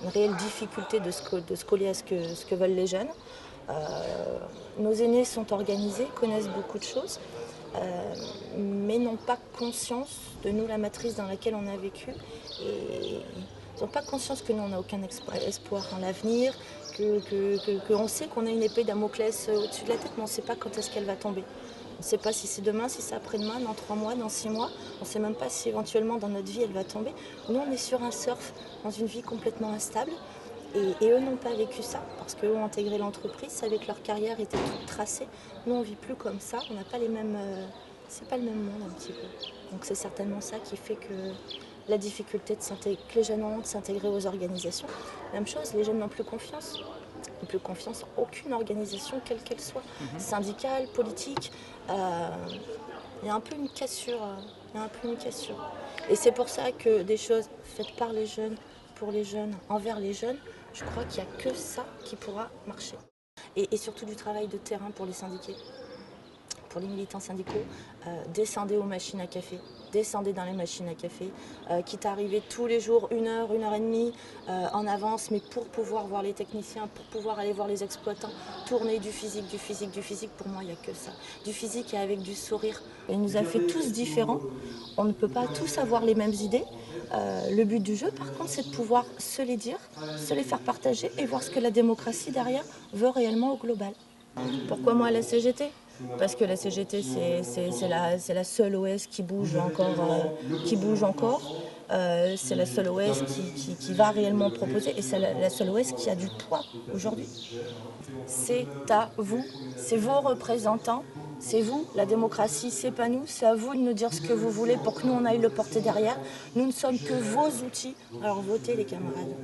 une réelle difficulté de se coller à ce que veulent les jeunes. Nos aînés sont organisés, connaissent beaucoup de choses, mais n'ont pas conscience de nous, la matrice dans laquelle on a vécu. Et ils n'ont pas conscience que nous, on n'a aucun espoir dans l'avenir, qu'on sait qu'on a une épée Damoclès au-dessus de la tête, mais on ne sait pas quand est-ce qu'elle va tomber. On ne sait pas si c'est demain, si c'est après-demain, dans 3 mois, dans 6 mois. On ne sait même pas si éventuellement dans notre vie elle va tomber. Nous, on est sur un surf, dans une vie complètement instable. Et eux n'ont pas vécu ça, parce qu'eux ont intégré l'entreprise, savaient que leur carrière était toute tracée. Nous, on ne vit plus comme ça, on n'a pas les mêmes... c'est pas le même monde un petit peu. Donc c'est certainement ça qui fait que la difficulté que les jeunes ont de s'intégrer aux organisations. Même chose, les jeunes n'ont plus confiance. Ils n'ont plus confiance en aucune organisation, quelle qu'elle soit, syndicale, politique. Il y a un peu une cassure. Et c'est pour ça que des choses faites par les jeunes, pour les jeunes, envers les jeunes, je crois qu'il n'y a que ça qui pourra marcher. Et surtout du travail de terrain pour les syndiqués. Pour les militants syndicaux, descendez aux machines à café, descendez dans les machines à café, quitte à arriver tous les jours 1 heure et demie en avance, mais pour pouvoir voir les techniciens, pour pouvoir aller voir les exploitants, tourner du physique, pour moi il n'y a que ça. Du physique et avec du sourire. Il nous a fait tous différents, on ne peut pas tous avoir les mêmes idées. Le but du jeu, par contre, c'est de pouvoir se les dire, se les faire partager et voir ce que la démocratie derrière veut réellement au global. Pourquoi moi la CGT ? Parce que la CGT, c'est la seule OS qui bouge encore. C'est la seule OS qui va réellement proposer et c'est la seule OS qui a du poids aujourd'hui. C'est à vous, c'est vos représentants, c'est vous, la démocratie, c'est pas nous, c'est à vous de nous dire ce que vous voulez pour que nous on aille le porter derrière. Nous ne sommes que vos outils, alors votez les camarades.